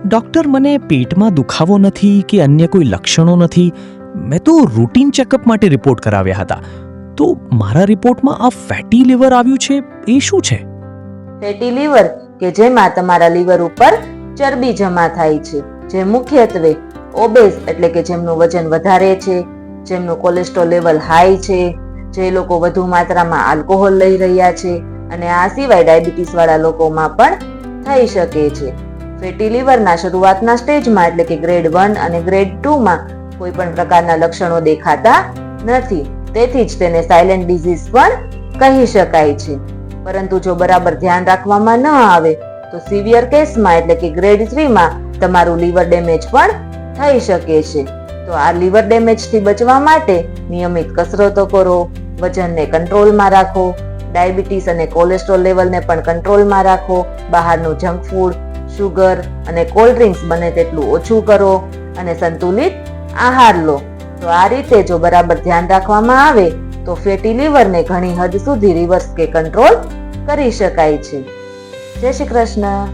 Doctor, મને પેટમાં દુખાવો નથી કે અન્ય કોઈ લક્ષણો નથી. મેં તો રૂટીન ચેકઅપ માટે રિપોર્ટ કરાવ્યા હતા. તો મારા રિપોર્ટમાં આ ફેટી લીવર આવ્યું છે, એ શું છે? ફેટી લીવર કે જેમાં તમારા લીવર ઉપર ચરબી જમા થાય છે, જે મુખ્યત્વે ઓબેઝ એટલે કે જેમનું વજન વધારે છે, જેમનું કોલેસ્ટ્રોલ લેવલ હાઈ છે, જે લોકો વધુ માત્રામાં આલ્કોહોલ લઈ રહ્યા છે અને આ સિવાય ડાયાબિટીસ વાળા લોકોમાં પણ થઈ શકે છે. ફેટી લીવરના શરૂઆતના સ્ટેજમાં એટલે કે ગ્રેડ 1 અને ગ્રેડ 2 માં કોઈ પણ પ્રકારના લક્ષણો દેખાતા નથી, તેથી જ તેને સાયલેન્ટ ડિઝીઝ પણ કહી શકાય છે. પરંતુ જો બરાબર ધ્યાન રાખવામાં ન આવે તો સિવિયર કેસમાં એટલે કે ગ્રેડ 3 માં તમારું લીવર ડેમેજ પણ થઈ શકે છે. તો આ લીવર ડેમેજ થી બચવા માટે નિયમિત કસરતો કરો, વજનને કંટ્રોલમાં રાખો, ડાયાબિટીસ અને કોલેસ્ટ્રોલ લેવલને પણ કંટ્રોલમાં રાખો, બહારનું જંક ફૂડ, શુગર અને કોલ્ડ ડ્રિંક્સ બને તેટલું ઓછું કરો અને સંતુલિત આહાર લો. તો આ રીતે જો બરાબર ધ્યાન રાખવામાં આવે તો ફેટી લીવરને ઘણી હદ સુધી રિવર્સ કે કંટ્રોલ કરી શકાય છે. જય શ્રી કૃષ્ણ.